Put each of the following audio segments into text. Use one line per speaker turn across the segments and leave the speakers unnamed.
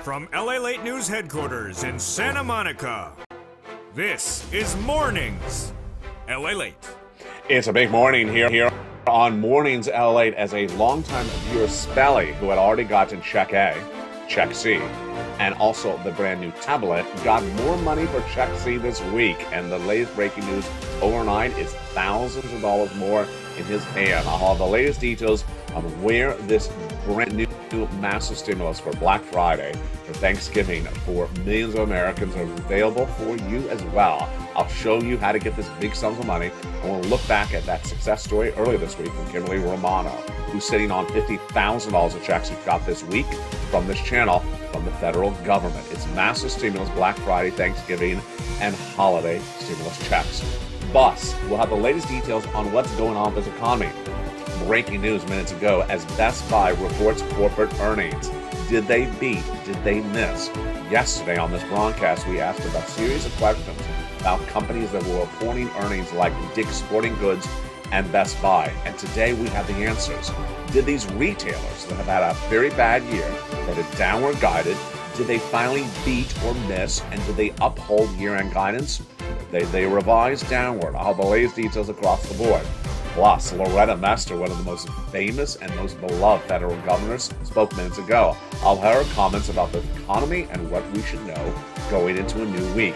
From LALATE News headquarters in Santa Monica, this is Mornings, LALATE.
It's a big morning here on Mornings LALATE as a longtime viewer, Spelly, who had already gotten Check A, Check C, and also the brand new tablet, got more money for Check C this week. And the latest breaking news overnight is thousands of dollars more in his hand. I'll have the latest details on where this brand new massive stimulus for Black Friday, for Thanksgiving, for millions of Americans are available for you as well. I'll show you how to get this big sums of money. I want to look back at that success story earlier this week from Kimberly Romano, who's sitting on $50,000 of checks he got this week from this channel from the federal government. It's massive stimulus, Black Friday, Thanksgiving, and holiday stimulus checks. Plus, we'll have the latest details on what's going on with this economy. Breaking news minutes ago as Best Buy reports corporate earnings. Did they beat? Did they miss? Yesterday on this broadcast, we asked about a series of questions about companies that were reporting earnings like Dick's Sporting Goods and Best Buy. And today we have the answers. Did these retailers that have had a very bad year, that are downward guided, did they finally beat or miss? And did they uphold year-end guidance? They revised downward. I'll have the latest details across the board. Plus, Loretta Mester, one of the most famous and most beloved federal governors, spoke minutes ago. I'll have her comments about the economy and what we should know going into a new week.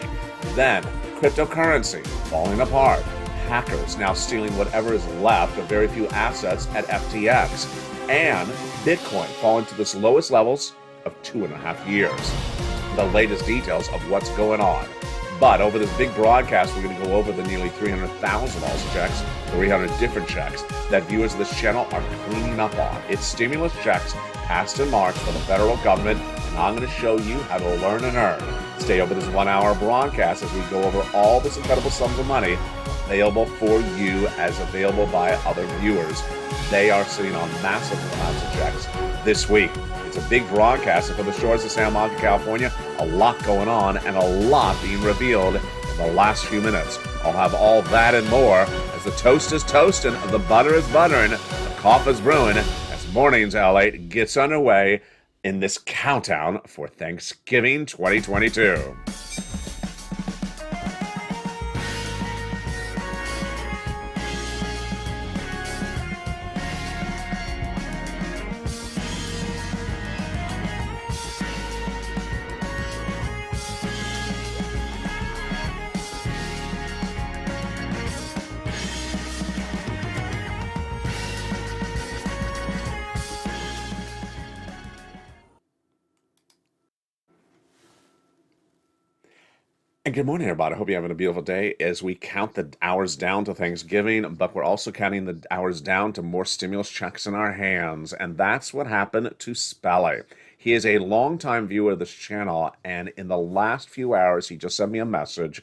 Then, cryptocurrency falling apart. Hackers now stealing whatever is left of very few assets at FTX. And Bitcoin falling to its lowest levels of 2.5 years. The latest details of what's going on. But over this big broadcast, we're going to go over the nearly $300,000 of checks, 300 different checks that viewers of this channel are cleaning up on. It's stimulus checks passed in March for the federal government, and I'm going to show you how to learn and earn. Stay over this 1 hour broadcast as we go over all this incredible sums of money available for you as available by other viewers. They are sitting on massive amounts of checks this week. It's a big broadcast, and from the shores of Santa Monica, California, a lot going on and a lot being revealed in the last few minutes. I'll have all that and more as the toast is toasting, the butter is buttering, the coffee is brewing, as Mornings LALATE gets underway in this countdown for Thanksgiving 2022. And good morning, everybody. I hope you're having a beautiful day as we count the hours down to Thanksgiving, but we're also counting the hours down to more stimulus checks in our hands. And that's what happened to Spelly. He is a longtime viewer of this channel, and in the last few hours, he just sent me a message.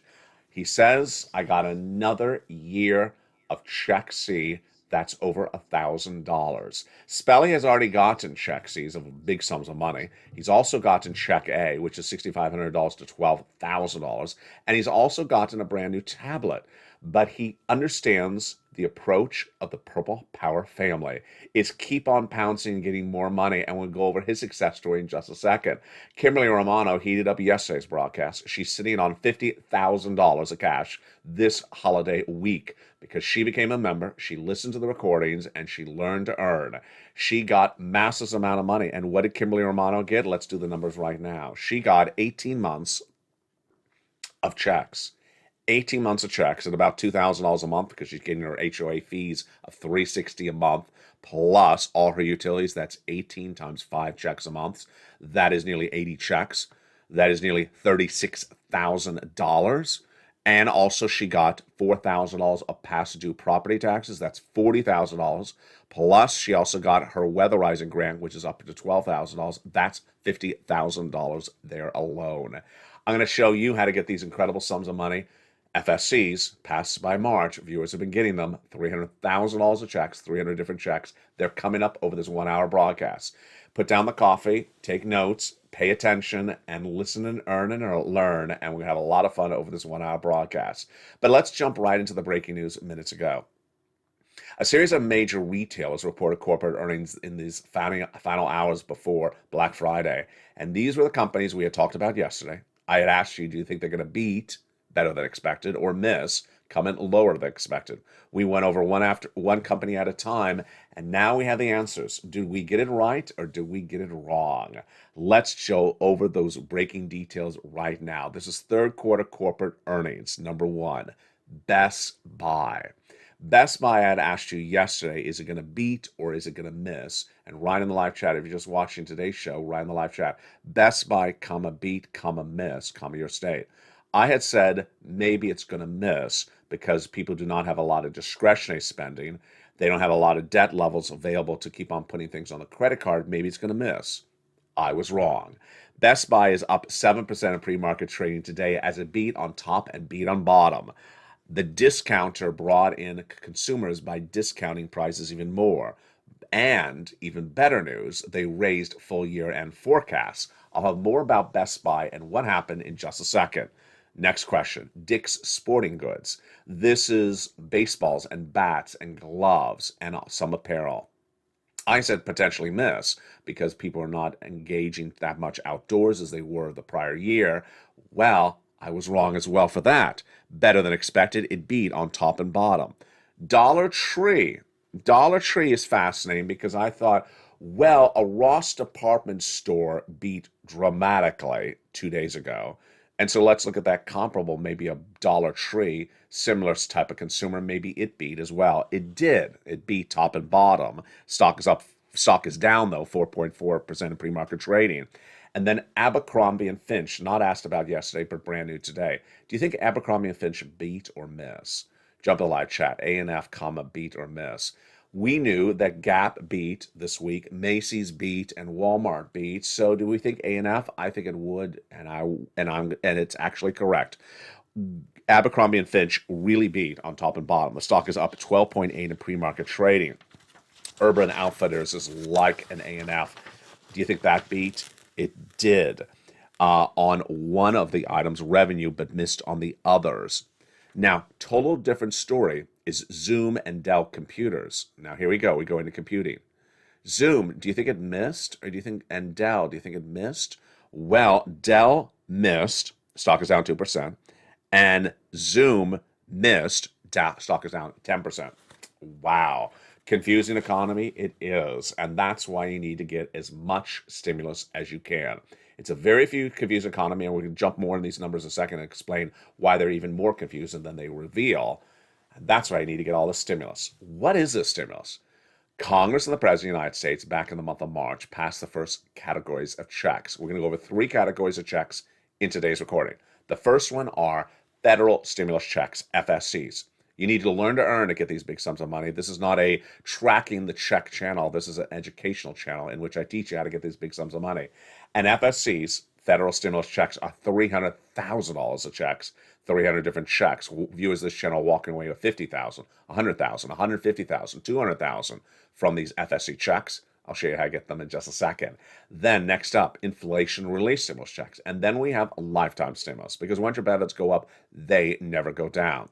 He says, I got another year of Check C. That's over $1,000. Spelly has already gotten Check C's of big sums of money. He's also gotten Check A, which is $6,500 to $12,000. And he's also gotten a brand new tablet. But he understands the approach of the Purple Power family. It's keep on pouncing and getting more money. And we'll go over his success story in just a second. Kimberly Romano heated up yesterday's broadcast. She's sitting on $50,000 of cash this holiday week because she became a member. She listened to the recordings and she learned to earn. She got massive amount of money. And what did Kimberly Romano get? Let's do the numbers right now. She got 18 months of checks. 18 months of checks at about $2,000 a month because she's getting her HOA fees of $360 a month plus all her utilities. That's 18 times 5 checks a month. That is nearly 80 checks. That is nearly $36,000. And also she got $4,000 of past due property taxes. That's $40,000. Plus she also got her weatherizing grant, which is up to $12,000. That's $50,000 there alone. I'm going to show you how to get these incredible sums of money. FSCs passed by March. Viewers have been getting them. $300,000 of checks, 300 different checks. They're coming up over this 1 hour broadcast. Put down the coffee, take notes, pay attention, and listen and earn and learn. And we're going to have a lot of fun over this 1 hour broadcast. But let's jump right into the breaking news minutes ago. A series of major retailers reported corporate earnings in these final hours before Black Friday. And these were the companies we had talked about yesterday. I had asked you, do you think they're going to beat better than expected or miss, come in lower than expected? We went over one company at a time, and now we have the answers. Did we get it right or did we get it wrong? Let's go over those breaking details right now. This is third quarter corporate earnings. Number one, Best Buy. Best Buy, I had asked you yesterday, is it going to beat or is it going to miss? And write in the live chat, if you're just watching today's show, write in the live chat, Best Buy, beat, miss, your state. I had said maybe it's going to miss because people do not have a lot of discretionary spending. They don't have a lot of debt levels available to keep on putting things on the credit card. Maybe it's going to miss. I was wrong. Best Buy is up 7% in pre-market trading today as it beat on top and beat on bottom. The discounter brought in consumers by discounting prices even more. And even better news, they raised full year-end forecasts. I'll have more about Best Buy and what happened in just a second. Next question, Dick's Sporting Goods. This is baseballs and bats and gloves and some apparel. I said potentially miss because people are not engaging that much outdoors as they were the prior year. Well, I was wrong as well for that. Better than expected, it beat on top and bottom. Dollar Tree. Dollar Tree is fascinating because I thought, well, a Ross department store beat dramatically 2 days ago. And so let's look at that comparable, maybe a Dollar Tree, similar type of consumer, maybe it beat as well. It did. It beat top and bottom. Stock is up. Stock is down, though, 4.4% in pre-market trading. And then Abercrombie & Finch, not asked about yesterday, but brand new today. Do you think Abercrombie & Finch beat or miss? Jump in the live chat, A&F, beat or miss. We knew that Gap beat this week, Macy's beat, and Walmart beat. So do we think A&F? I think it would, and it's actually correct. Abercrombie & Finch really beat on top and bottom. The stock is up 12.8 in pre-market trading. Urban Outfitters is like an A&F. Do you think that beat? It did on one of the items, revenue, but missed on the others. Now, total different story is Zoom and Dell Computers. Now, here we go. We go into computing. Zoom, do you think it missed? Or do you think, and Dell, do you think it missed? Well, Dell missed. Stock is down 2%. And Zoom missed. Stock is down 10%. Wow. Confusing economy? It is. And that's why you need to get as much stimulus as you can. It's a very confused economy, and we can jump more in these numbers in a second and explain why they're even more confusing than they reveal. And that's why you need to get all the stimulus. What is this stimulus? Congress and the President of the United States, back in the month of March, passed the first categories of checks. We're going to go over 3 categories of checks in today's recording. The first one are federal stimulus checks, FSCs. You need to learn to earn to get these big sums of money. This is not a tracking the check channel. This is an educational channel in which I teach you how to get these big sums of money. And FSCs, federal stimulus checks, are $300,000 of checks, 300 different checks. Viewers of this channel walking away with $50,000, $100,000, $150,000, $200,000 from these FSC checks. I'll show you how to get them in just a second. Then next up, inflation relief stimulus checks. And then we have lifetime stimulus, because once your benefits go up, they never go down.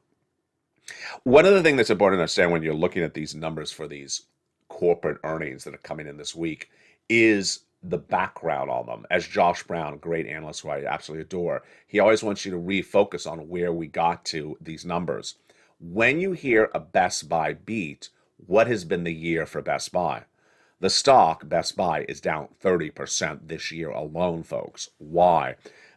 One other thing that's important to understand when you're looking at these numbers for these corporate earnings that are coming in this week is the background on them. As Josh Brown, a great analyst who I absolutely adore, he always wants you to refocus on where we got to these numbers. When you hear a Best Buy beat, what has been the year for Best Buy? The stock, Best Buy, is down 30% this year alone, folks. Why?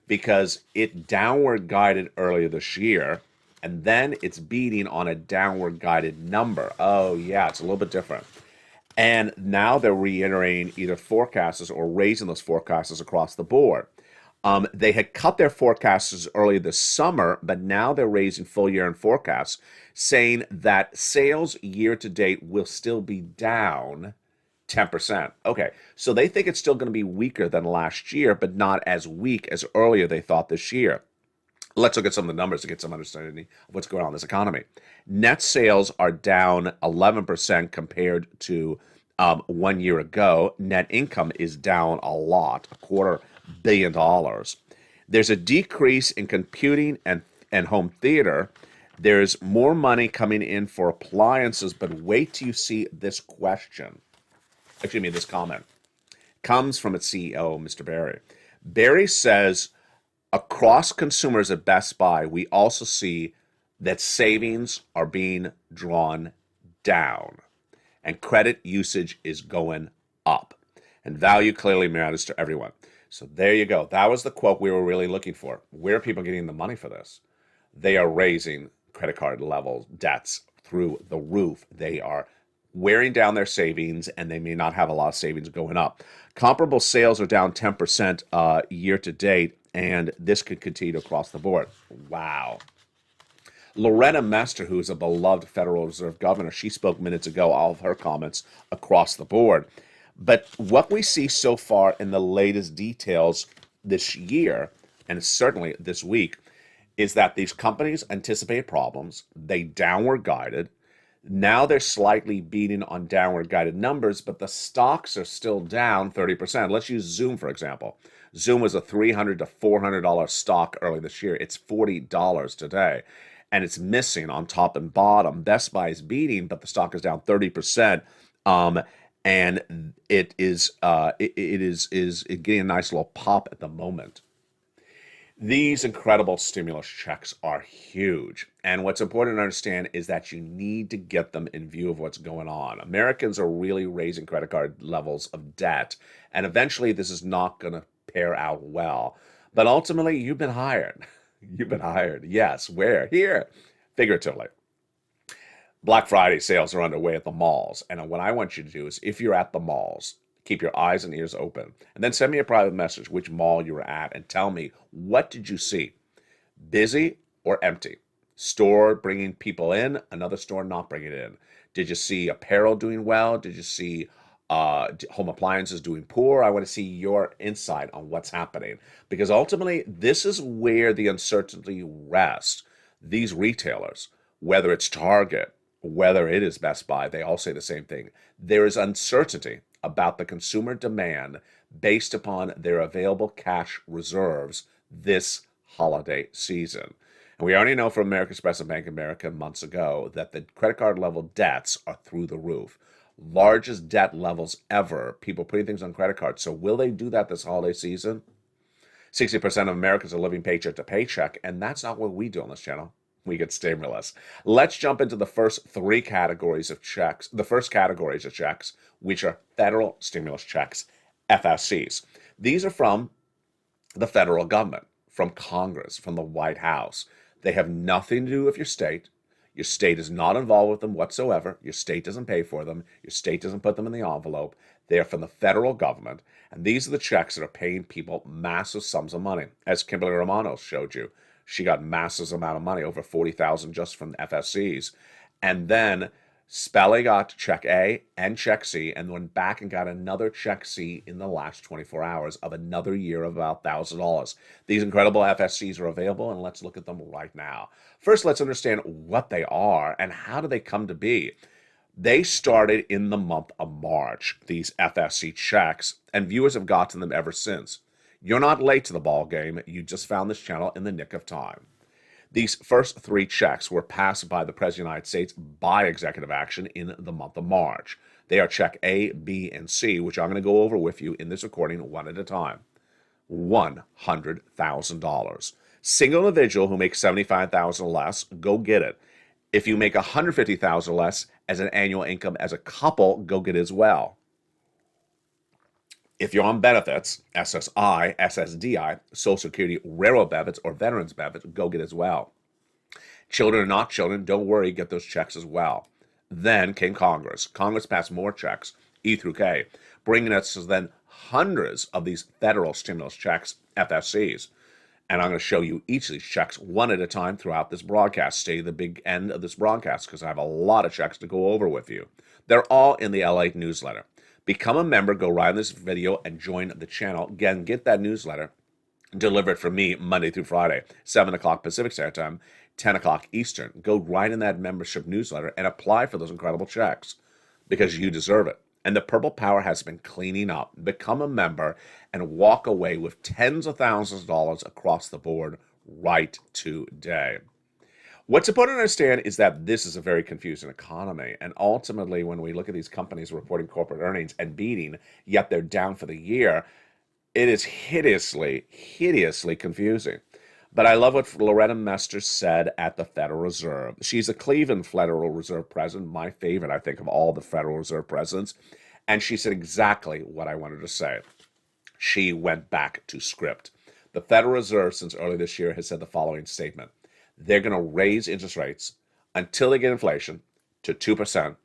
Because it downward guided earlier this year, and then it's beating on a downward guided number. Oh, yeah, it's a little bit different. And now they're reiterating either forecasts or raising those forecasts across the board. They had cut their forecasts earlier this summer, but now they're raising full year in forecasts, saying that sales year to date will still be down 10%. Okay, so they think it's still going to be weaker than last year, but not as weak as earlier they thought this year. Let's look at some of the numbers to get some understanding of what's going on in this economy. Net sales are down 11% compared to 1 year ago. Net income is down a lot, $250 million. There's a decrease in computing and home theater. There's more money coming in for appliances, but wait till you see this question. Excuse me, this comment comes from its CEO, Mr. Barry. Barry says, across consumers at Best Buy, we also see that savings are being drawn down and credit usage is going up. And value clearly matters to everyone. So there you go. That was the quote we were really looking for. Where are people getting the money for this? They are raising credit card level debts through the roof. They are wearing down their savings, and they may not have a lot of savings going up. Comparable sales are down 10% year to date, and this could continue across the board. Wow. Loretta Mester, who is a beloved Federal Reserve governor, she spoke minutes ago, all of her comments across the board. But what we see so far in the latest details this year, and certainly this week, is that these companies anticipate problems. They downward guided. Now they're slightly beating on downward guided numbers, but the stocks are still down 30%. Let's use Zoom, for example. Zoom was a $300 to $400 stock early this year. It's $40 today, and it's missing on top and bottom. Best Buy is beating, but the stock is down 30%. And it is getting a nice little pop at the moment. These incredible stimulus checks are huge. And what's important to understand is that you need to get them in view of what's going on. Americans are really raising credit card levels of debt. And eventually this is not going to pair out well. But ultimately, you've been hired. You've been hired. Yes. Where? Here. Figuratively. Black Friday sales are underway at the malls. And what I want you to do is, if you're at the malls, keep your eyes and ears open. And then send me a private message which mall you were at and tell me, what did you see? Busy or empty? Store bringing people in, another store not bringing it in. Did you see apparel doing well? Did you see home appliances doing poor? I want to see your insight on what's happening. Because ultimately, this is where the uncertainty rests. These retailers, whether it's Target, whether it is Best Buy, they all say the same thing. There is uncertainty about the consumer demand based upon their available cash reserves this holiday season. And we already know from American Express and Bank of America months ago that the credit card level debts are through the roof. Largest debt levels ever, people putting things on credit cards. So will they do that this holiday season? 60% of Americans are living paycheck to paycheck, and that's not what we do on this channel. We get stimulus. Let's jump into the first three categories of checks. The first categories of checks, which are federal stimulus checks, FSCs. These are from the federal government, from Congress, from the White House. They have nothing to do with your state. Your state is not involved with them whatsoever. Your state doesn't pay for them. Your state doesn't put them in the envelope. They are from the federal government. And these are the checks that are paying people massive sums of money. As Kimberly Romano showed you, she got massive amount of money, over $40,000 just from the FSCs. And then Spelly got check A and check C, and went back and got another check C in the last 24 hours of another year of about $1,000. These incredible FSCs are available, and let's look at them right now. First, let's understand what they are and how do they come to be. They started in the month of March, these FSC checks, and viewers have gotten them ever since. You're not late to the ball game. You just found this channel in the nick of time. These first three checks were passed by the President of the United States by executive action in the month of March. They are check A, B, and C, which I'm going to go over with you in this recording one at a time. $100,000. Single individual who makes $75,000 less, go get it. If you make $150,000 less as an annual income as a couple, go get it as well. If you're on benefits, SSI, SSDI, Social Security, railroad benefits, or veterans benefits, go get as well. Children or not children, don't worry, get those checks as well. Then came Congress. Congress passed more checks, E through K, bringing us to then hundreds of these federal stimulus checks, FSCs. And I'm going to show you each of these checks one at a time throughout this broadcast. Stay to the big end of this broadcast because I have a lot of checks to go over with you. They're all in the LALATE newsletter. Become a member, go right on this video and join the channel. Again, get that newsletter delivered from me Monday through Friday, 7 o'clock Pacific Standard Time, 10 o'clock Eastern. Go right in that membership newsletter and apply for those incredible checks because you deserve it. And the Purple Power has been cleaning up. Become a member and walk away with tens of thousands of dollars across the board right today. What's important to understand is that this is a very confusing economy. And ultimately, when we look at these companies reporting corporate earnings and beating, yet they're down for the year, it is hideously, hideously confusing. But I love what Loretta Mester said at the Federal Reserve. She's a Cleveland Federal Reserve president, my favorite, I think, of all the Federal Reserve presidents. And she said exactly what I wanted to say. She went back to script. The Federal Reserve, since early this year, has said the following statement. They're going to raise interest rates until they get inflation to 2%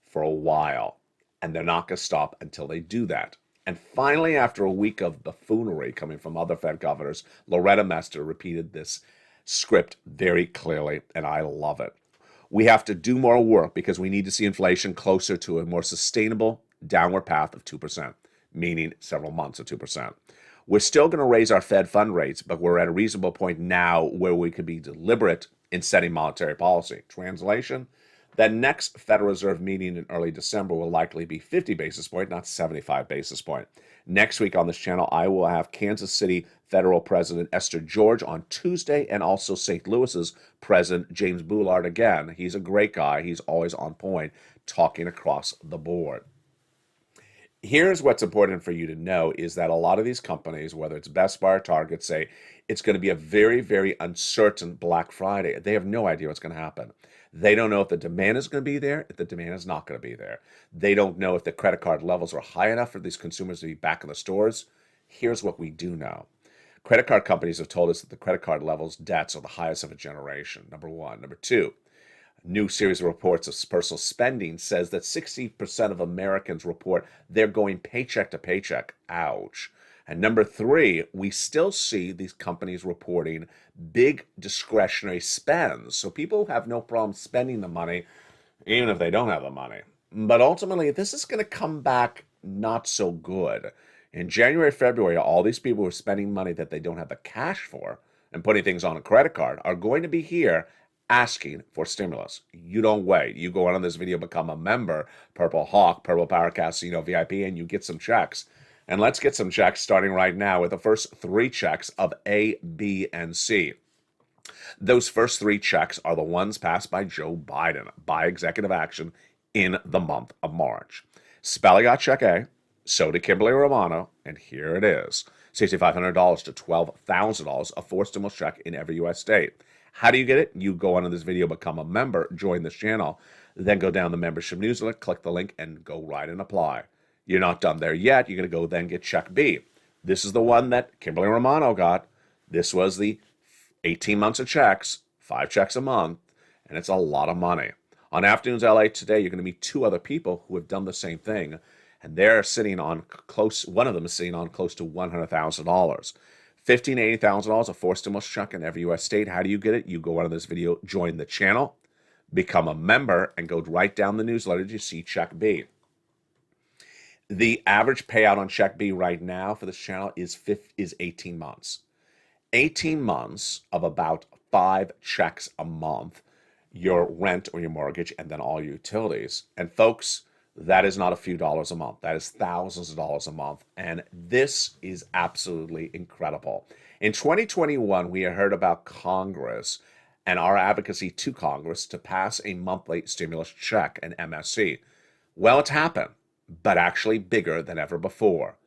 for a while. And they're not going to stop until they do that. And finally, after a week of buffoonery coming from other Fed governors, Loretta Mester repeated this script very clearly, and I love it. We have to do more work because we need to see inflation closer to a more sustainable downward path of 2%, meaning several months of 2%. We're still going to raise our Fed fund rates, but we're at a reasonable point now where we could be deliberate in setting monetary policy. Translation, that next Federal Reserve meeting in early December will likely be 50 basis point, not 75 basis point. Next week on this channel, I will have Kansas City Federal President Esther George on Tuesday, and also St. Louis's President James Boulard again. He's a great guy. He's always on point, talking across the board. Here's what's important for you to know is that a lot of these companies, whether it's Best Buy or Target, say it's going to be a very, very uncertain Black Friday. They have no idea what's going to happen. They don't know if the demand is going to be there, if the demand is not going to be there. They don't know if the credit card levels are high enough for these consumers to be back in the stores. Here's what we do know. Credit card companies have told us that the credit card levels, debts are the highest of a generation, number one. Number two, a new series of reports of personal spending says that 60% of Americans report they're going paycheck to paycheck. Ouch. And number three, we still see these companies reporting big discretionary spends. So people have no problem spending the money, even if they don't have the money. But ultimately, this is going to come back not so good. In January, February, all these people who are spending money that they don't have the cash for and putting things on a credit card are going to be here asking for stimulus. You don't wait. You go on this video, become a member, Purple Hawk, Purple Power Casino VIP, and you get some checks. And let's get some checks starting right now with the first three checks of A, B, and C. Those first three checks are the ones passed by Joe Biden by executive action in the month of March. Spelling got check A, so did Kimberly Romano, and here it is. $6,500 to $12,000, a forced stimulus check in every U.S. state. How do you get it? You go on in this video, become a member, join this channel, then go down the membership newsletter, click the link, and go right and apply. You're not done there yet. You're going to go then get check B. This is the one that Kimberly Romano got. This was the 18 months of checks, 5 checks a month, and it's a lot of money. On Afternoons LA today, you're going to meet two other people who have done the same thing, and they're sitting on close, one of them is sitting on close to $100,000. $15,000 to $80,000, a forced stimulus check in every U.S. state. How do you get it? You go on this video, join the channel, become a member, and go right down the newsletter to see check B. The average payout on check B right now for this channel is 18 months. 18 months of about 5 checks a month, your rent or your mortgage, and then all your utilities. And folks, that is not a few dollars a month. That is thousands of dollars a month. And this is absolutely incredible. In 2021, we heard about Congress and our advocacy to Congress to pass a monthly stimulus check, an MSC. Well, it's happened, but actually bigger than ever before.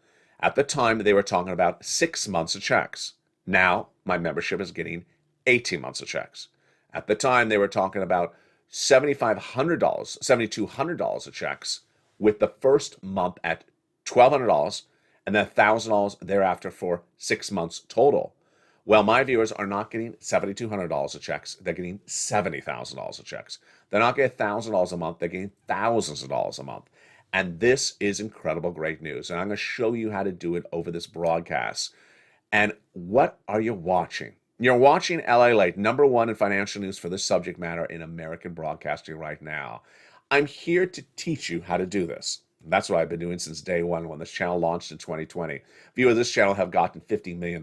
At the time, they were talking about 6 months of checks. Now, my membership is getting 18 months of checks. At the time, they were talking about $7,500, $7,200 of checks, with the first month at $1,200 and then $1,000 thereafter for 6 months total. Well, my viewers are not getting $7,200 of checks. They're getting $70,000 of checks. They're not getting $1,000 a month. They're getting thousands of dollars a month. And this is incredible, great news. And I'm going to show you how to do it over this broadcast. And what are you watching? You're watching LALATE, #1 in financial news for this subject matter in American broadcasting right now. I'm here to teach you how to do this. That's what I've been doing since day one when this channel launched in 2020. Viewers of this channel have gotten $50 million.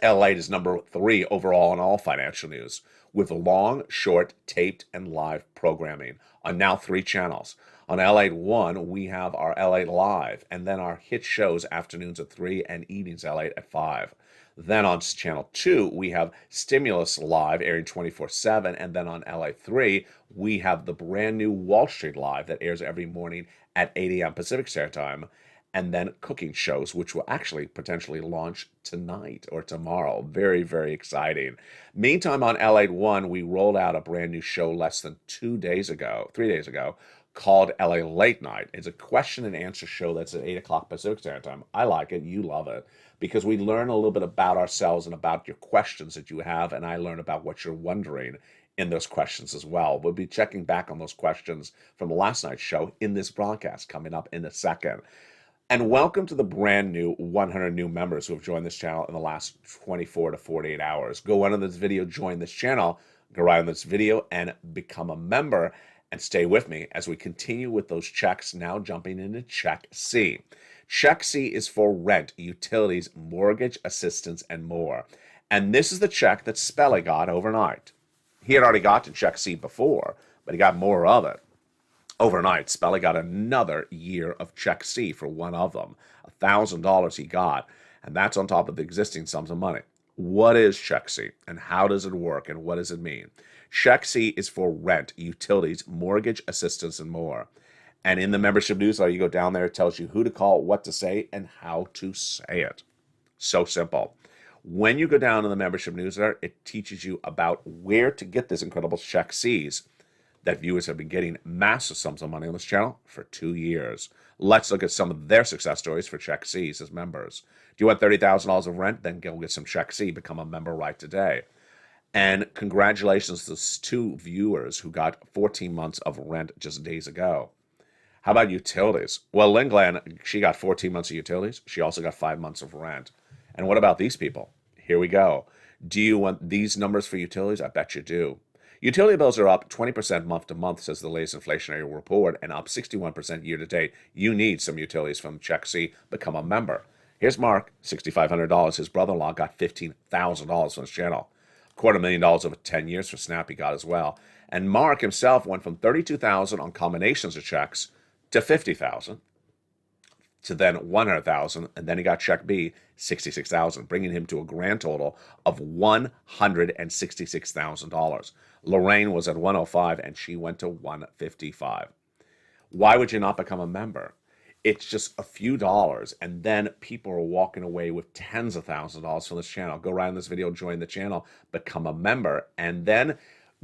LALATE is #3 overall in all financial news, with long, short, taped, and live programming on now 3 channels. On LATE 1, we have our LATE Live, and then our hit shows afternoons at 3 and evenings LATE at 5. Then on channel 2, we have Stimulus Live airing 24/7, and then on LATE 3, we have the brand new Wall Street Live that airs every morning at 8 a.m. Pacific Standard Time, and then cooking shows, which will actually potentially launch tonight or tomorrow. Very, very exciting. Meantime, on LATE 1, we rolled out a brand new show less than 3 days ago, called LA Late Night. It's a question and answer show that's at 8 o'clock Pacific Standard Time. I like it. You love it. Because we learn a little bit about ourselves and about your questions that you have, and I learn about what you're wondering in those questions as well. We'll be checking back on those questions from last night's show in this broadcast coming up in a second. And welcome to the brand new 100 new members who have joined this channel in the last 24 to 48 hours. Go under this video, join this channel, go right on this video and become a member, and stay with me as we continue with those checks, now jumping into Check C. Check C is for rent, utilities, mortgage assistance, and more. And this is the check that Spelly got overnight. He had already gotten Check C before, but he got more of it. Overnight, Spelly got another year of Check C for one of them. $1,000 he got, and that's on top of the existing sums of money. What is Check C, and how does it work, and what does it mean? Check C is for rent, utilities, mortgage assistance, and more. And in the membership newsletter, you go down there, it tells you who to call, what to say, and how to say it. So simple. When you go down to the membership newsletter, it teaches you about where to get this incredible Check C's that viewers have been getting massive sums of money on this channel for 2 years. Let's look at some of their success stories for Check C's as members. Do you want $30,000 of rent? Then go get some Check C. Become a member right today. And congratulations to those 2 viewers who got 14 months of rent just days ago. How about utilities? Well, Lynn Glenn, she got 14 months of utilities. She also got 5 months of rent. And what about these people? Here we go. Do you want these numbers for utilities? I bet you do. Utility bills are up 20% month to month, says the latest inflationary report, and up 61% year to date. You need some utilities from Check C. Become a member. Here's Mark, $6,500. His brother-in-law got $15,000 from his channel. $250,000 over 10 years for Snap he got as well. And Mark himself went from $32,000 on combinations of checks to $50,000 to then $100,000, and then he got Check B, $66,000, bringing him to a grand total of $166,000. Lorraine was at $105,000, and she went to $155,000. Why would you not become a member? It's just a few dollars, and then people are walking away with tens of thousands of dollars from this channel. Go right in this video, join the channel, become a member, and then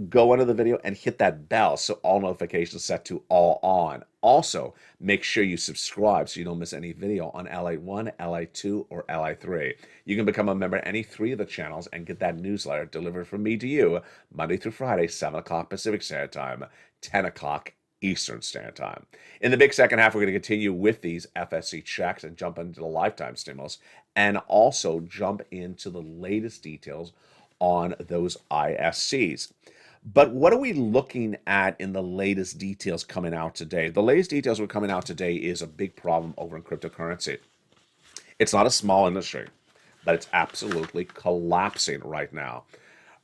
go under the video and hit that bell so all notifications set to all on. Also, make sure you subscribe so you don't miss any video on LATE 1, LATE 2, or LATE 3. You can become a member at any 3 of the channels and get that newsletter delivered from me to you Monday through Friday, 7 o'clock Pacific Standard Time, 10 o'clock Eastern Standard Time. In the big second half, we're going to continue with these FSC checks and jump into the lifetime stimulus, and also jump into the latest details on those ISCs. But what are we looking at in the latest details coming out today? The latest details we're coming out today is a big problem over in cryptocurrency. It's not a small industry, but it's absolutely collapsing right now.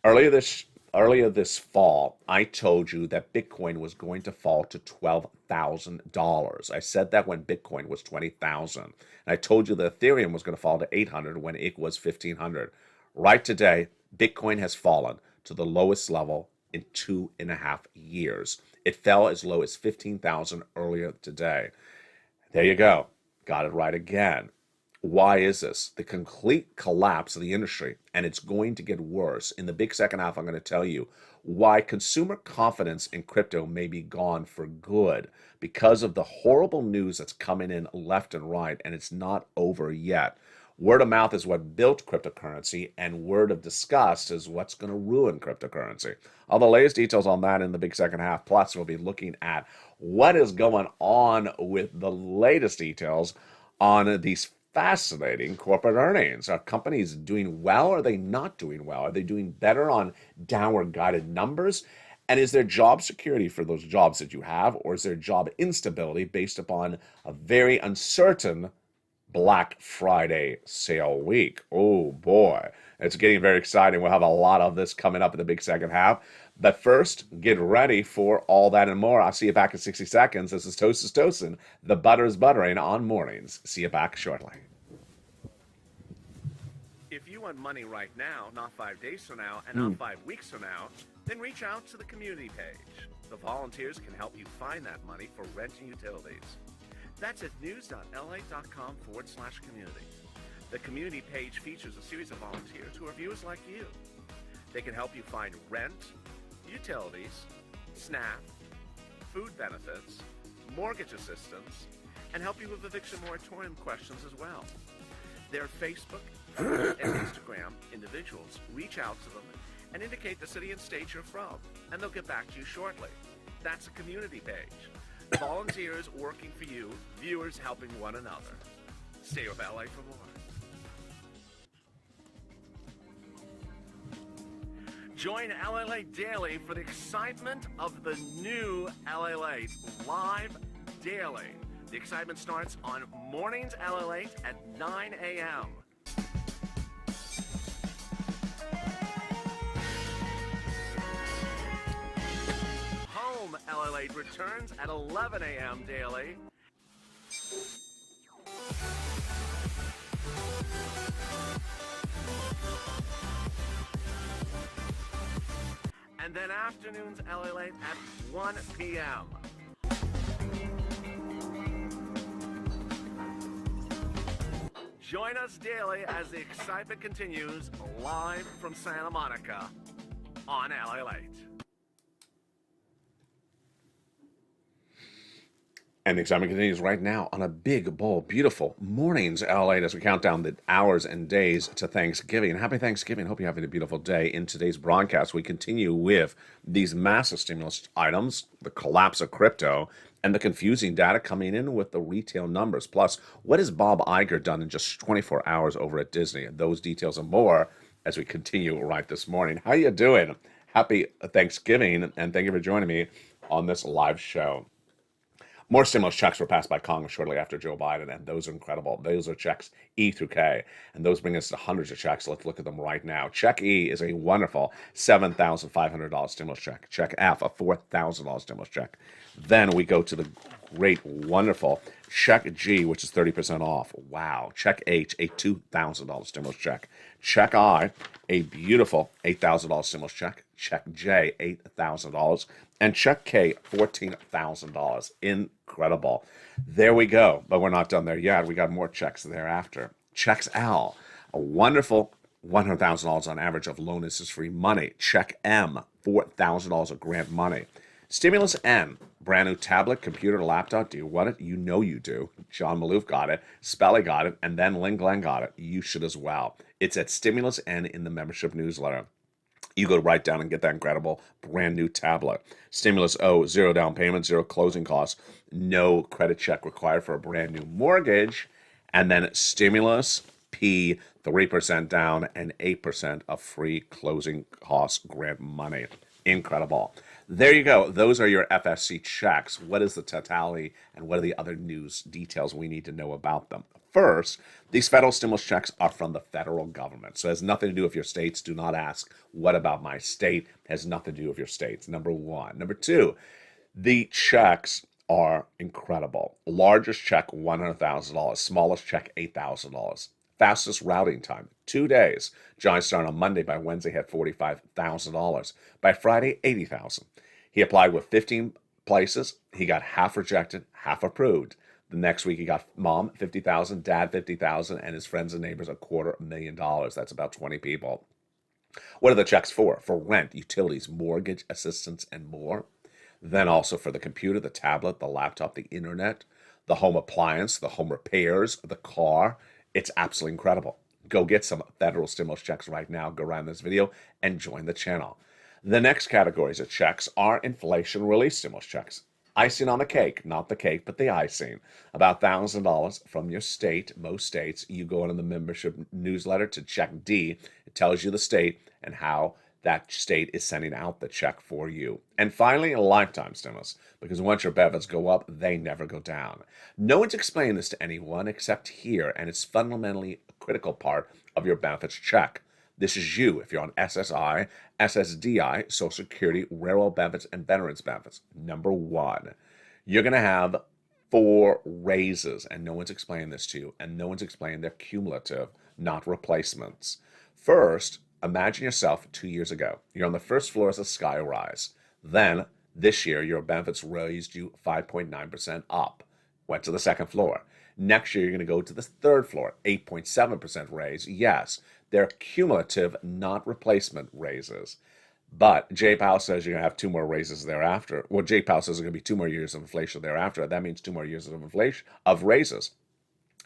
Earlier this fall, I told you that Bitcoin was going to fall to $12,000. I said that when Bitcoin was $20,000. And I told you that Ethereum was going to fall to $800 when it was $1,500. Right today, Bitcoin has fallen to the lowest level in 2.5 years. It fell as low as 15,000 earlier today. There you go. Got it right again. Why is this? The complete collapse of the industry, and it's going to get worse. In the big second half, I'm going to tell you why consumer confidence in crypto may be gone for good because of the horrible news that's coming in left and right, and it's not over yet. Word of mouth is what built cryptocurrency, and word of disgust is what's going to ruin cryptocurrency. All the latest details on that in the big second half. Plus, we'll be looking at what is going on with the latest details on these fascinating corporate earnings. Are companies doing well, or are they not doing well? Are they doing better on downward guided numbers? And is there job security for those jobs that you have, or is there job instability based upon a very uncertain Black Friday sale week? Oh boy, it's getting very exciting. We'll have a lot of this coming up in the big second half. But first, get ready for all that and more. I'll see you back in 60 seconds. This is Toast is Toastin'. The butter is buttering on mornings. See you back shortly.
If you want money right now, not 5 days from now, and not 5 weeks from now, then reach out to the community page. The volunteers can help you find that money for rent and utilities. That's at news.la.com/community. The community page features a series of volunteers who are viewers like you. They can help you find rent, utilities, SNAP, food benefits, mortgage assistance, and help you with eviction moratorium questions as well. Their Facebook and Instagram individuals reach out to them and indicate the city and state you're from, and they'll get back to you shortly. That's a community page. Volunteers working for you, viewers helping one another. Stay with LA for more. Join LALATE Daily for the excitement of the new LALATE live daily. The excitement starts on Mornings LALATE at 9 a.m. Home LALATE returns at 11 a.m. daily. And then afternoons LALATE at 1 p.m. Join us daily as the excitement continues live from Santa Monica on LALATE.
And the excitement continues right now on a big, bold, beautiful Mornings LA as we count down the hours and days to Thanksgiving. Happy Thanksgiving. Hope you're having a beautiful day. In today's broadcast, we continue with these massive stimulus items, the collapse of crypto, and the confusing data coming in with the retail numbers. Plus, what has Bob Iger done in just 24 hours over at Disney? And those details and more as we continue right this morning. How you doing? Happy Thanksgiving, and thank you for joining me on this live show. More stimulus checks were passed by Congress shortly after Joe Biden, and those are incredible. Those are checks E through K, and those bring us to hundreds of checks. Let's look at them right now. Check E is a wonderful $7,500 stimulus check. Check F, a $4,000 stimulus check. Then we go to the great, wonderful Check G, which is 30% off. Wow. Check H, a $2,000 stimulus check. Check I, a beautiful $8,000 stimulus check. Check J, $8,000. And check K, $14,000. Incredible. There we go. But we're not done there yet. We got more checks thereafter. Checks L, a wonderful $100,000 on average of loan interest-free money. Check M, $4,000 of grant money. Stimulus N, brand new tablet, computer, laptop. Do you want it? You know you do. John Maloof got it. Spelly got it. And then Lynn Glenn got it. You should as well. It's at Stimulus N in the membership newsletter. You go right down and get that incredible brand new tablet. Stimulus O, 0 down payment, 0 closing costs, no credit check required for a brand new mortgage. And then Stimulus P, 3% down and 8% of free closing costs grant money. Incredible. There you go. Those are your FSC checks. What is the totality and what are the other news details we need to know about them? First, these federal stimulus checks are from the federal government. So it has nothing to do with your states. Do not ask, what about my state? It has nothing to do with your states, number one. Number two, the checks are incredible. Largest check, $100,000. Smallest check, $8,000. Fastest routing time, 2 days. John started on Monday. By Wednesday, had $45,000. By Friday, $80,000. He applied with 15 places. He got half rejected, half approved. The next week, he got mom, $50,000, dad, $50,000, and his friends and neighbors, $250,000. That's about 20 people. What are the checks for? For rent, utilities, mortgage assistance, and more. Then also for the computer, the tablet, the laptop, the internet, the home appliance, the home repairs, the car. It's absolutely incredible. Go get some federal stimulus checks right now. Go around this video and join the channel. The next categories of checks are inflation relief stimulus checks. Icing on the cake, not the cake, but the icing. About $1,000 from your state. Most states, you go into the membership newsletter to check D. It tells you the state and how that state is sending out the check for you. And finally, a lifetime stimulus, because once your benefits go up, they never go down. No one's explained this to anyone except here, and it's fundamentally a critical part of your benefits check. This is you if you're on SSI, SSDI, Social Security, railroad benefits, and veterans benefits. Number one, you're going to have 4 raises, and no one's explaining this to you, and no one's explaining they're cumulative, not replacements. First, imagine yourself 2 years ago. You're on the first floor as a sky rise. Then, this year, your benefits raised you 5.9% up. Went to the second floor. Next year, you're going to go to the third floor, 8.7% raise. Yes, they're cumulative, not replacement raises. But Jay Powell says you're going to have 2 more raises thereafter. Well, Jay Powell says there's going to be 2 more years of inflation thereafter. That means 2 more years of inflation, of raises.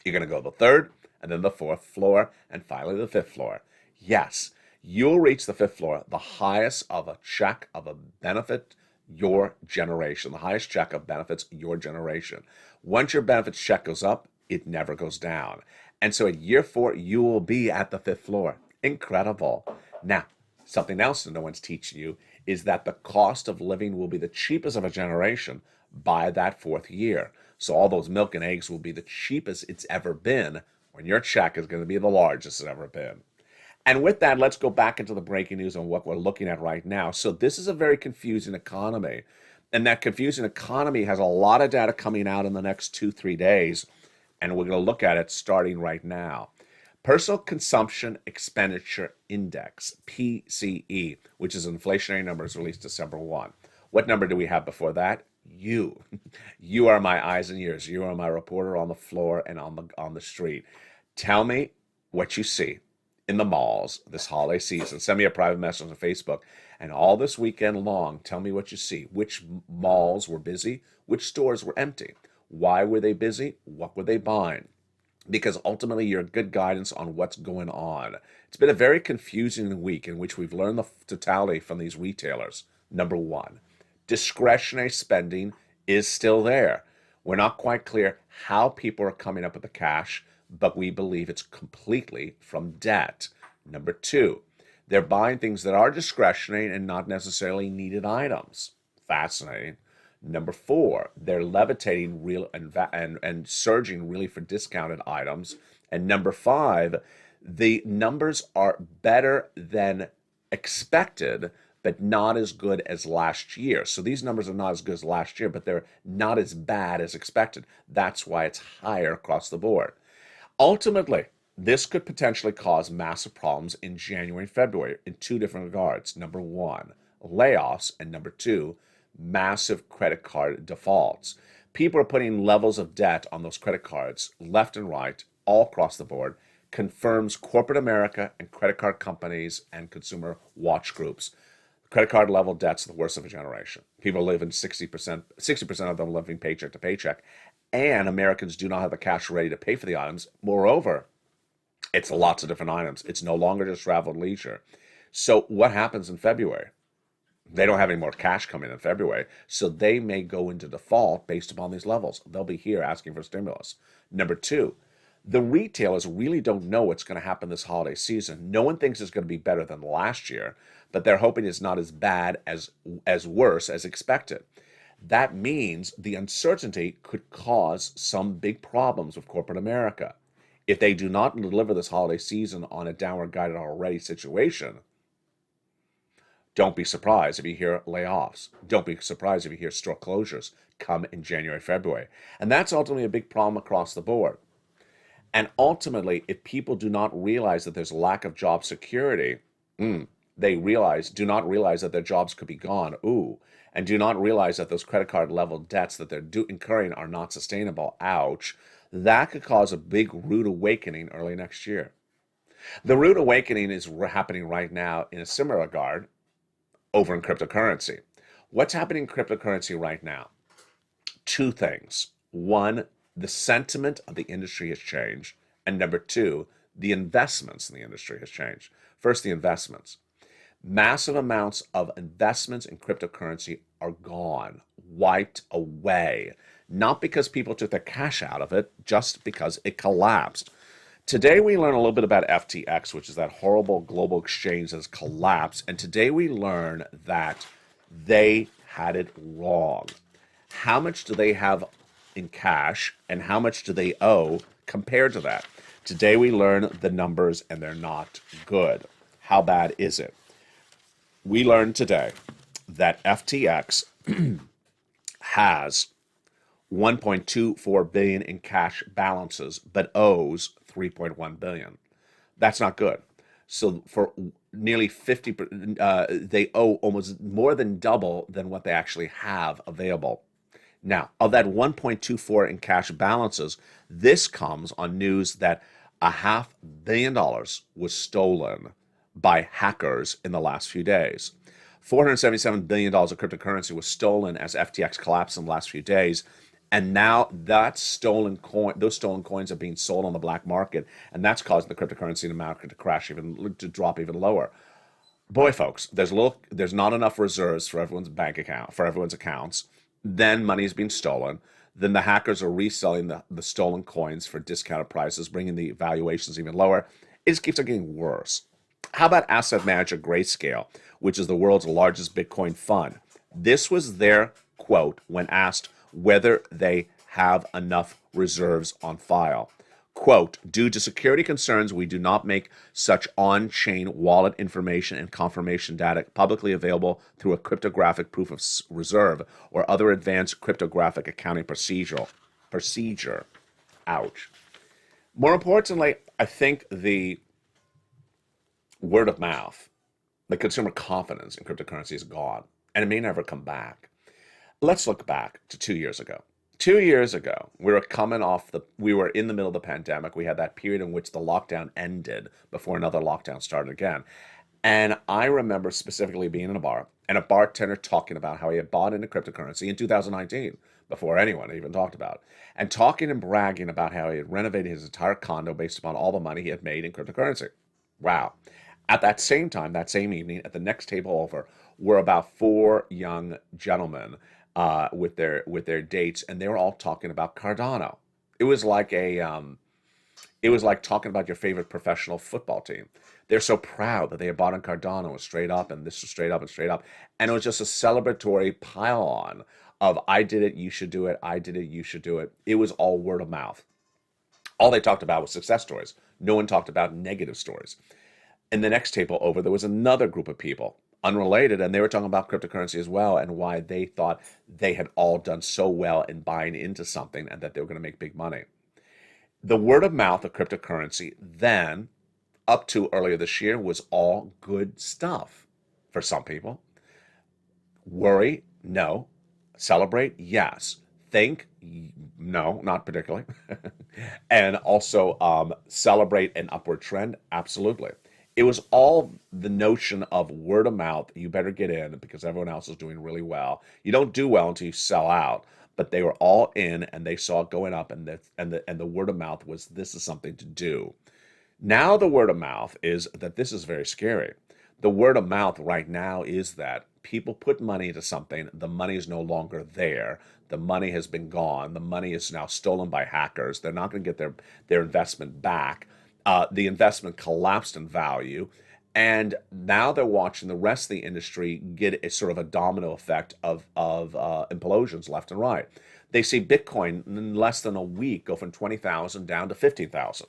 You're going to go the third, and then the fourth floor, and finally the fifth floor. Yes, you'll reach the fifth floor, the highest of a check of a benefit your generation, the highest check of benefits your generation. Once your benefits check goes up, it never goes down. And so at year 4, you will be at the fifth floor. Incredible. Now, something else that no one's teaching you is that the cost of living will be the cheapest of a generation by that 4th year. So all those milk and eggs will be the cheapest it's ever been when your check is going to be the largest it's ever been. And with that, let's go back into the breaking news on what we're looking at right now. So this is a very confusing economy. And that confusing economy has a lot of data coming out in the next 2-3 days. And we're going to look at it starting right now. Personal Consumption Expenditure Index, PCE, which is inflationary numbers released December 1. What number do we have before that? You. You are my eyes and ears. You are my reporter on the floor and on the street. Tell me what you see in the malls this holiday season. Send me a private message on Facebook. And all this weekend long, tell me what you see. Which malls were busy? Which stores were empty? Why were they busy? What were they buying? Because ultimately you're good guidance on what's going on. It's been a very confusing week in which we've learned the totality from these retailers. Number one, discretionary spending is still there. We're not quite clear how people are coming up with the cash, but we believe it's completely from debt. Number two, they're buying things that are discretionary and not necessarily needed items. Fascinating. Number four, they're levitating real and surging really for discounted items. And number five, the numbers are better than expected, but not as good as last year. So these numbers are not as good as last year, but they're not as bad as expected. That's why it's higher across the board. Ultimately, this could potentially cause massive problems in January and February in 2 different regards. Number one, layoffs, and number two, massive credit card defaults. People are putting levels of debt on those credit cards left and right, all across the board, confirms corporate America and credit card companies and consumer watch groups. Credit card level debt's the worst of a generation. People live in 60% of them living paycheck to paycheck, and Americans do not have the cash ready to pay for the items. Moreover, it's lots of different items. It's no longer just travel and leisure. So what happens in February? They don't have any more cash coming in February, so they may go into default based upon these levels. They'll be here asking for stimulus. Number two, the retailers really don't know what's going to happen this holiday season. No one thinks it's going to be better than last year, but they're hoping it's not as bad as worse as expected. That means the uncertainty could cause some big problems with corporate America. If they do not deliver this holiday season on a downward guided already situation, don't be surprised if you hear layoffs. Don't be surprised if you hear store closures come in January, February. And that's ultimately a big problem across the board. And ultimately, if people do not realize that there's a lack of job security, they do not realize that their jobs could be gone, and do not realize that those credit card level debts that they're incurring are not sustainable, ouch, that could cause a big rude awakening early next year. The rude awakening is happening right now in a similar regard over in cryptocurrency. What's happening in cryptocurrency right now? 2 things. One, the sentiment of the industry has changed. And number two, the investments in the industry has changed. First, the investments. Massive amounts of investments in cryptocurrency are gone, wiped away. Not because people took their cash out of it, just because it collapsed. Today we learn a little bit about FTX, which is that horrible global exchange that has collapsed. And today we learn that they had it wrong. How much do they have in cash and how much do they owe compared to that? Today we learn the numbers and they're not good. How bad is it? We learned today that FTX has 1.24 billion in cash balances, but owes 3.1 billion. That's not good. So for nearly 50, they owe almost more than double than what they actually have available. Now, of that 1.24 in cash balances, this comes on news that $500 million was stolen by hackers in the last few days. $477 billion of cryptocurrency was stolen as FTX collapsed in the last few days. And now those stolen coins are being sold on the black market, and that's causing the cryptocurrency in America to crash to drop even lower. Boy, folks, there's not enough reserves for everyone's bank account, for everyone's accounts. Then money is being stolen. Then the hackers are reselling the stolen coins for discounted prices, bringing the valuations even lower. It just keeps on getting worse. How about asset manager Grayscale, which is the world's largest Bitcoin fund? This was their quote when asked whether they have enough reserves on file. Quote, due to security concerns, we do not make such on-chain wallet information and confirmation data publicly available through a cryptographic proof of reserve or other advanced cryptographic accounting procedure. Ouch. More importantly, I think the word of mouth, the consumer confidence in cryptocurrency is gone, and it may never come back. Let's look back to 2 years ago. 2 years ago, we were in the middle of the pandemic. We had that period in which the lockdown ended before another lockdown started again. And I remember specifically being in a bar and a bartender talking about how he had bought into cryptocurrency in 2019, before anyone even talked about it, and talking and bragging about how he had renovated his entire condo based upon all the money he had made in cryptocurrency. Wow. At that same time, that same evening, at the next table over, were about 4 young gentlemen with their dates, and they were all talking about Cardano. It was like talking about your favorite professional football team. They're so proud that they had bought on Cardano. It was straight up, and this was straight up and straight up, and it was just a celebratory pile-on of I did it, you should do it. I did it, you should do it. It was all word of mouth. All they talked about was success stories. No one talked about negative stories. In the next table over, there was another group of people, unrelated, and they were talking about cryptocurrency as well and why they thought they had all done so well in buying into something and that they were going to make big money. The word of mouth of cryptocurrency then, up to earlier this year, was all good stuff for some people. Worry? No. Celebrate? Yes. Think? No, not particularly. And also celebrate an upward trend? Absolutely. It was all the notion of word of mouth. You better get in because everyone else is doing really well. You don't do well until you sell out. But they were all in, and they saw it going up, and the word of mouth was this is something to do. Now the word of mouth is that this is very scary. The word of mouth right now is that people put money into something. The money is no longer there. The money has been gone. The money is now stolen by hackers. They're not going to get their investment back. The investment collapsed in value, and now they're watching the rest of the industry get a sort of a domino effect of implosions left and right. They see Bitcoin in less than a week go from 20,000 down to 15,000.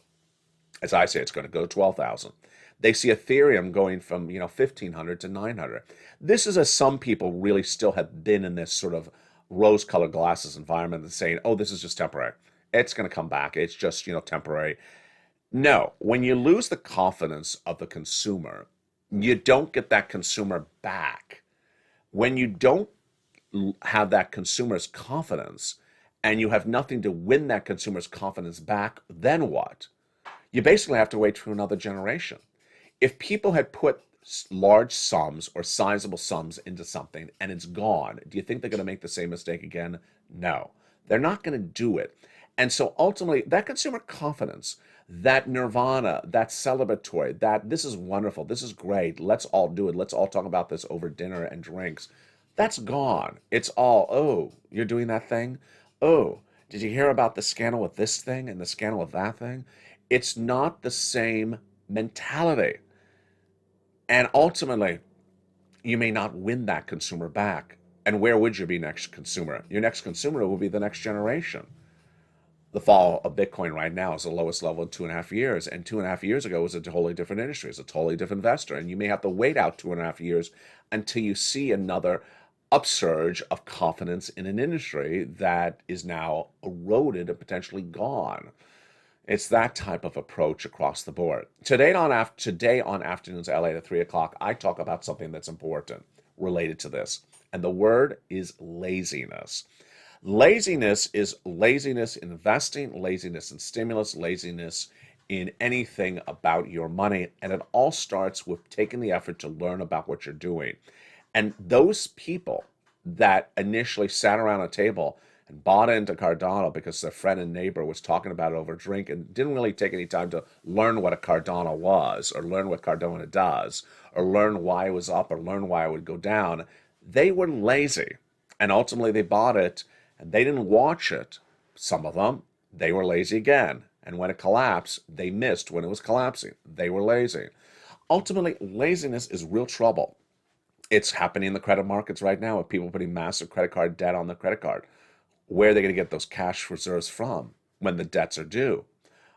As I say, it's going to go to 12,000. They see Ethereum going from 1,500 to 900. This is as some people really still have been in this sort of rose-colored glasses environment and saying, "Oh, this is just temporary. It's going to come back. It's just temporary." No, when you lose the confidence of the consumer, you don't get that consumer back. When you don't have that consumer's confidence and you have nothing to win that consumer's confidence back, then what? You basically have to wait for another generation. If people had put large sums or sizable sums into something and it's gone, do you think they're going to make the same mistake again? No, they're not going to do it. And so ultimately, that consumer confidence, that nirvana, that celebratory, that this is wonderful, this is great, let's all do it, let's all talk about this over dinner and drinks, that's gone. It's all, oh, you're doing that thing? Oh, did you hear about the scandal with this thing and the scandal with that thing? It's not the same mentality. And ultimately, you may not win that consumer back. And where would you be next consumer? Your next consumer will be the next generation. The fall of Bitcoin right now is the lowest level in 2.5 years. And 2.5 years ago was a totally different industry. It's a totally different investor. And you may have to wait out 2.5 years until you see another upsurge of confidence in an industry that is now eroded and potentially gone. It's that type of approach across the board. Today on Afternoons LA at 3 o'clock, I talk about something that's important related to this. And the word is laziness. Laziness is laziness in investing, laziness in stimulus, laziness in anything about your money. And it all starts with taking the effort to learn about what you're doing. And those people that initially sat around a table and bought into Cardano because their friend and neighbor was talking about it over a drink and didn't really take any time to learn what a Cardano was or learn what Cardano does or learn why it was up or learn why it would go down, they were lazy. And ultimately they bought it and they didn't watch it. Some of them, they were lazy again. And when it collapsed, they missed when it was collapsing. They were lazy. Ultimately, laziness is real trouble. It's happening in the credit markets right now with people putting massive credit card debt on their credit card. Where are they going to get those cash reserves from when the debts are due?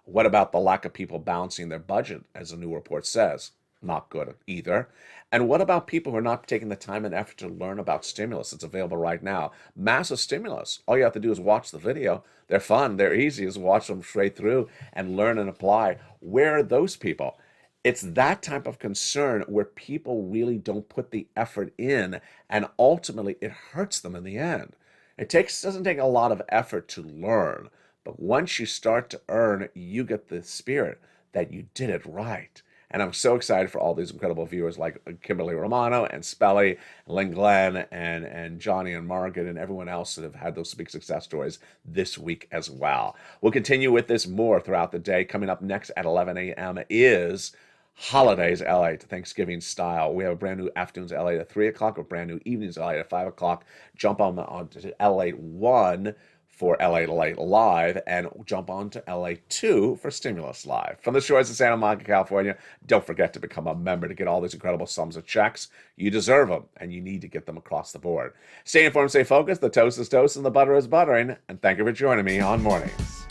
What about the lack of people balancing their budget, as a new report says? Not good either. And what about people who are not taking the time and effort to learn about stimulus? It's available right now. Massive stimulus. All you have to do is watch the video. They're fun. They're easy. Just watch them straight through and learn and apply. Where are those people? It's that type of concern where people really don't put the effort in, and ultimately it hurts them in the end. It doesn't take a lot of effort to learn, but once you start to earn, you get the spirit that you did it right. And I'm so excited for all these incredible viewers like Kimberly Romano and Spelly, Lynn Glenn, and Johnny and Margaret, and everyone else that have had those big success stories this week as well. We'll continue with this more throughout the day. Coming up next at 11 a.m. is Holidays LA to Thanksgiving style. We have a brand new Afternoons LA at 3 o'clock, a brand new Evenings LA at 5 o'clock. Jump on to LA 1 for LA Late Live, and jump on to LA 2 for Stimulus Live. From the shores of Santa Monica, California, don't forget to become a member to get all these incredible sums of checks. You deserve them, and you need to get them across the board. Stay informed, stay focused. The toast is toast, and the butter is buttering. And thank you for joining me on Mornings.